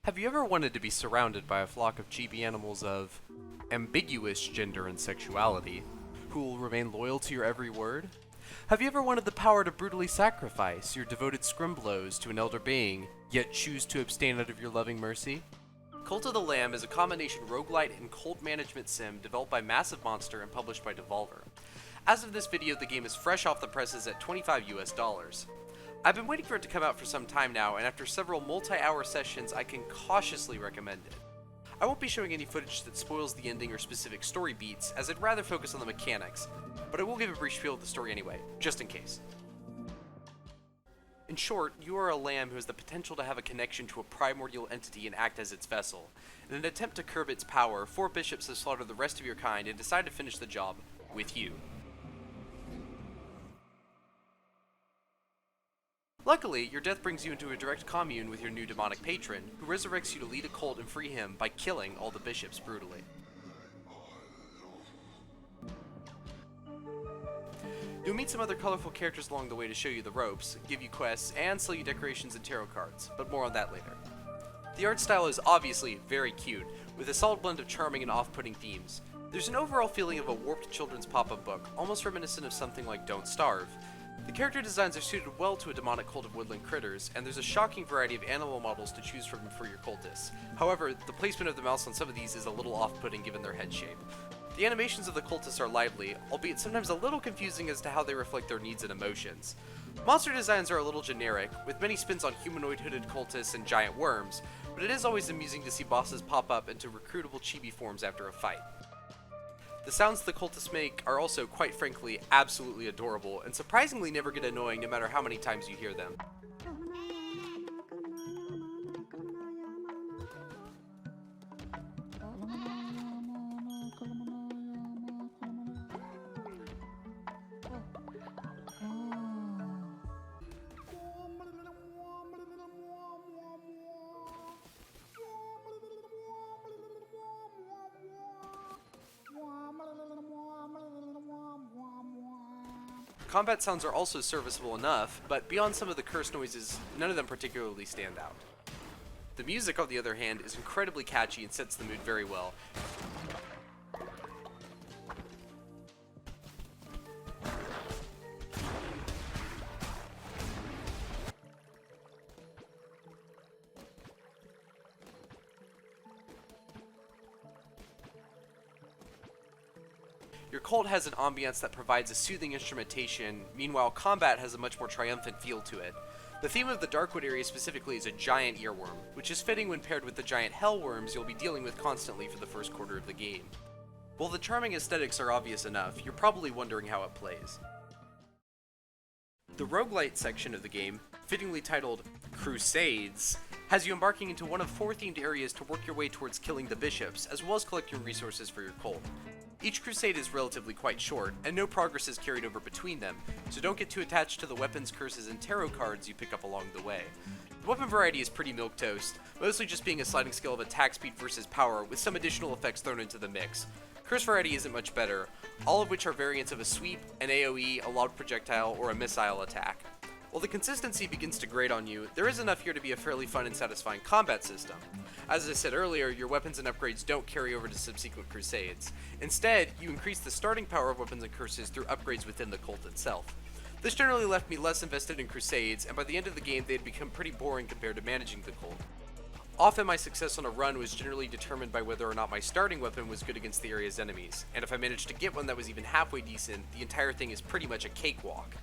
Have you ever wanted to be surrounded by a flock of chibi animals of ambiguous gender and sexuality, who will remain loyal to your every word? Have you ever wanted the power to brutally sacrifice your devoted scrimblows to an elder being, yet choose to abstain out of your loving mercy? Cult of the Lamb is a combination roguelite and cult management sim developed by Massive Monster and published by Devolver. As of this video, the game is fresh off the presses at $25 US. I've been waiting for it to come out for some time now, and after several multi-hour sessions, I can cautiously recommend it. I won't be showing any footage that spoils the ending or specific story beats, as I'd rather focus on the mechanics, but I will give a brief spiel of the story anyway, just in case. In short, you are a lamb who has the potential to have a connection to a primordial entity and act as its vessel. In an attempt to curb its power, 4 bishops have slaughtered the rest of your kind and decide to finish the job with you. Luckily, your death brings you into a direct commune with your new demonic patron, who resurrects you to lead a cult and free him by killing all the bishops brutally. You'll meet some other colorful characters along the way to show you the ropes, give you quests, and sell you decorations and tarot cards, but more on that later. The art style is obviously very cute, with a solid blend of charming and off-putting themes. There's an overall feeling of a warped children's pop-up book, almost reminiscent of something like Don't Starve. The character designs are suited well to a demonic cult of woodland critters, and there's a shocking variety of animal models to choose from for your cultists. However, the placement of the mouse on some of these is a little off-putting given their head shape. The animations of the cultists are lively, albeit sometimes a little confusing as to how they reflect their needs and emotions. Monster designs are a little generic, with many spins on humanoid hooded cultists and giant worms, but it is always amusing to see bosses pop up into recruitable chibi forms after a fight. The sounds the cultists make are also, quite frankly, absolutely adorable, and surprisingly never get annoying no matter how many times you hear them. Combat sounds are also serviceable enough, but beyond some of the curse noises, none of them particularly stand out. The music, on the other hand, is incredibly catchy and sets the mood very well. Your cult has an ambiance that provides a soothing instrumentation, meanwhile combat has a much more triumphant feel to it. The theme of the Darkwood area specifically is a giant earworm, which is fitting when paired with the giant hellworms you'll be dealing with constantly for the first quarter of the game. While the charming aesthetics are obvious enough, you're probably wondering how it plays. The roguelite section of the game, fittingly titled Crusades, has you embarking into one of 4 themed areas to work your way towards killing the bishops, as well as collecting resources for your cult. Each crusade is relatively quite short, and no progress is carried over between them, so don't get too attached to the weapons, curses, and tarot cards you pick up along the way. The weapon variety is pretty milquetoast, mostly just being a sliding scale of attack speed versus power, with some additional effects thrown into the mix. Curse variety isn't much better, all of which are variants of a sweep, an AoE, a loud projectile, or a missile attack. While the consistency begins to grate on you, there is enough here to be a fairly fun and satisfying combat system. As I said earlier, your weapons and upgrades don't carry over to subsequent crusades. Instead, you increase the starting power of weapons and curses through upgrades within the cult itself. This generally left me less invested in crusades, and by the end of the game they had become pretty boring compared to managing the cult. Often my success on a run was generally determined by whether or not my starting weapon was good against the area's enemies, and if I managed to get one that was even halfway decent, the entire thing is pretty much a cakewalk.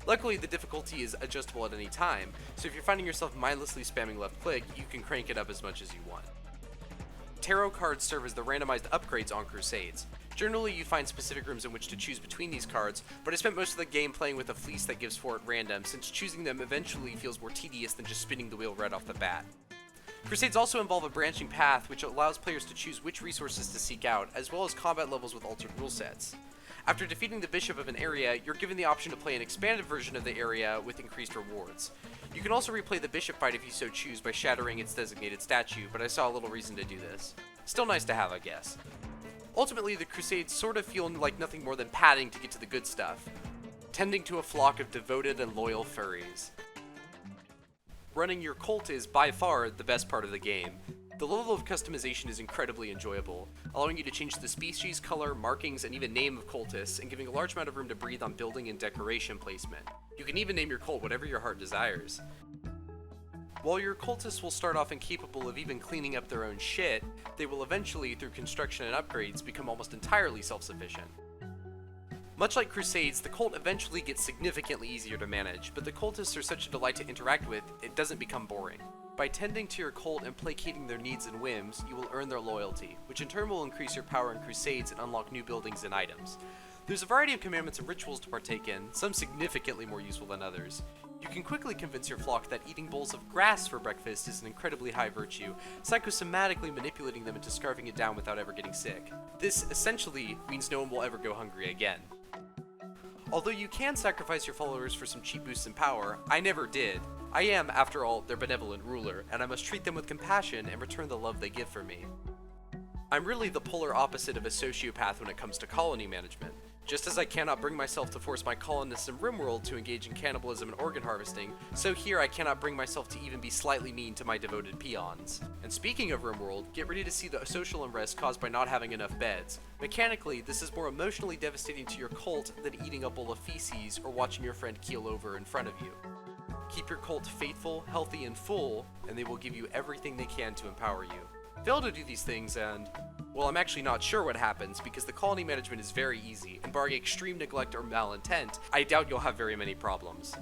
Luckily, the difficulty is adjustable at any time, so if you're finding yourself mindlessly spamming left click, you can crank it up as much as you want. Tarot cards serve as the randomized upgrades on Crusades. Generally, you find specific rooms in which to choose between these cards, but I spent most of the game playing with a fleece that gives 4 at random, since choosing them eventually feels more tedious than just spinning the wheel right off the bat. Crusades also involve a branching path, which allows players to choose which resources to seek out, as well as combat levels with altered rule sets. After defeating the bishop of an area, you're given the option to play an expanded version of the area with increased rewards. You can also replay the bishop fight if you so choose by shattering its designated statue, but I saw little reason to do this. Still nice to have, I guess. Ultimately, the Crusades sort of feel like nothing more than padding to get to the good stuff, tending to a flock of devoted and loyal furries. running your Colt is by far the best part of the game. The level of customization is incredibly enjoyable, allowing you to change the species, color, markings, and even name of Coltists, and giving a large amount of room to breathe on building and decoration placement. You can even name your Colt whatever your heart desires. While your Cultists will start off incapable of even cleaning up their own shit, they will eventually, through construction and upgrades, become almost entirely self-sufficient. Much like Crusades, the Colt eventually gets significantly easier to manage, but the Cultists are such a delight to interact with, it doesn't become boring. By tending to your Colt and placating their needs and whims, you will earn their loyalty, which in turn will increase your power in Crusades and unlock new buildings and items. There's a variety of commandments and rituals to partake in, some significantly more useful than others. You can quickly convince your flock that eating bowls of grass for breakfast is an incredibly high virtue, psychosomatically manipulating them into scarfing it down without ever getting sick. This essentially means no one will ever go hungry again. Although you can sacrifice your followers for some cheap boosts in power, I never did. I am, after all, their benevolent ruler, and I must treat them with compassion and return the love they give for me. I'm really the polar opposite of a sociopath when it comes to colony management. Just as I cannot bring myself to force my colonists in RimWorld to engage in cannibalism and organ harvesting, so here I cannot bring myself to even be slightly mean to my devoted peons. And speaking of RimWorld, get ready to see the social unrest caused by not having enough beds. Mechanically, this is more emotionally devastating to your Colt than eating a bowl of feces or watching your friend keel over in front of you. Keep your Colt faithful, healthy, and full, and they will give you everything they can to empower you. Fail to do these things and, well, I'm actually not sure what happens because the colony management is very easy, and barring extreme neglect or malintent, I doubt you'll have very many problems.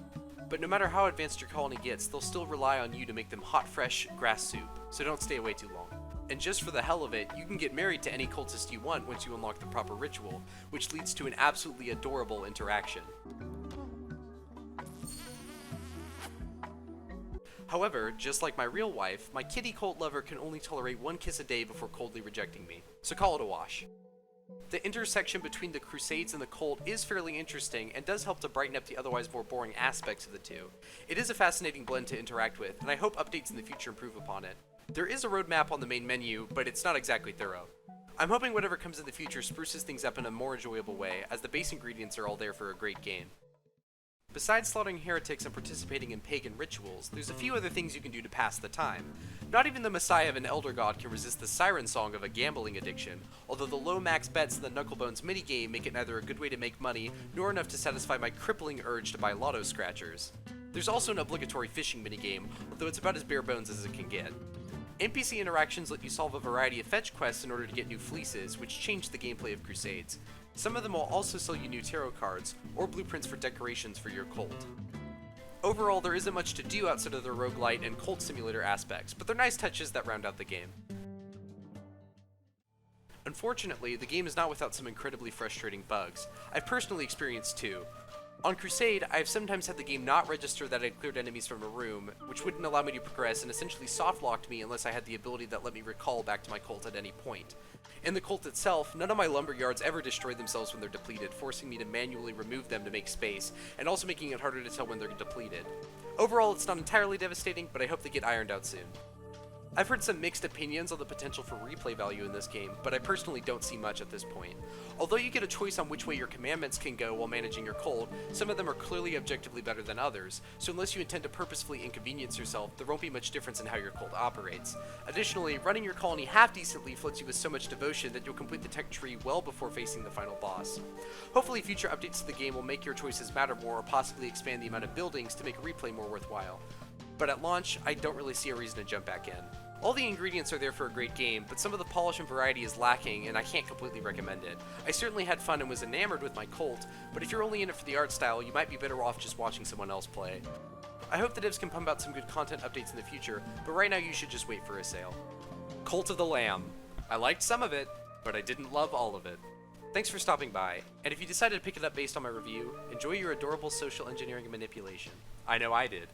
But no matter how advanced your colony gets, they'll still rely on you to make them hot, fresh grass soup, so don't stay away too long. And just for the hell of it, you can get married to any cultist you want once you unlock the proper ritual, which leads to an absolutely adorable interaction. However, just like my real wife, my kitty Colt lover can only tolerate one kiss a day before coldly rejecting me, so call it a wash. The intersection between the Crusades and the Colt is fairly interesting and does help to brighten up the otherwise more boring aspects of the two. It is a fascinating blend to interact with, and I hope updates in the future improve upon it. There is a roadmap on the main menu, but it's not exactly thorough. I'm hoping whatever comes in the future spruces things up in a more enjoyable way, as the base ingredients are all there for a great game. Besides slaughtering heretics and participating in pagan rituals, there's a few other things you can do to pass the time. Not even the messiah of an elder god can resist the siren song of a gambling addiction, although the low max bets in the Knucklebones minigame make it neither a good way to make money, nor enough to satisfy my crippling urge to buy lotto scratchers. There's also an obligatory fishing minigame, although it's about as bare bones as it can get. NPC interactions let you solve a variety of fetch quests in order to get new fleeces, which change the gameplay of Crusades. Some of them will also sell you new tarot cards, or blueprints for decorations for your Colt. Overall, there isn't much to do outside of the roguelite and Colt simulator aspects, but they're nice touches that round out the game. Unfortunately, the game is not without some incredibly frustrating bugs. I've personally experienced two. On Crusade, I've sometimes had the game not register that I'd cleared enemies from a room, which wouldn't allow me to progress and essentially soft-locked me unless I had the ability that let me recall back to my Colt at any point. In the Colt itself, none of my lumber yards ever destroy themselves when they're depleted, forcing me to manually remove them to make space, and also making it harder to tell when they're depleted. Overall, it's not entirely devastating, but I hope they get ironed out soon. I've heard some mixed opinions on the potential for replay value in this game, but I personally don't see much at this point. Although you get a choice on which way your commandments can go while managing your Colt, some of them are clearly objectively better than others, so unless you intend to purposefully inconvenience yourself, there won't be much difference in how your Colt operates. Additionally, running your colony half-decently floods you with so much devotion that you'll complete the tech tree well before facing the final boss. Hopefully future updates to the game will make your choices matter more or possibly expand the amount of buildings to make a replay more worthwhile. But at launch, I don't really see a reason to jump back in. All the ingredients are there for a great game, but some of the polish and variety is lacking, and I can't completely recommend it. I certainly had fun and was enamored with my Colt, but if you're only in it for the art style, you might be better off just watching someone else play. I hope the devs can pump out some good content updates in the future, but right now you should just wait for a sale. Cult of the Lamb. I liked some of it, but I didn't love all of it. Thanks for stopping by, and if you decided to pick it up based on my review, enjoy your adorable social engineering and manipulation. I know I did.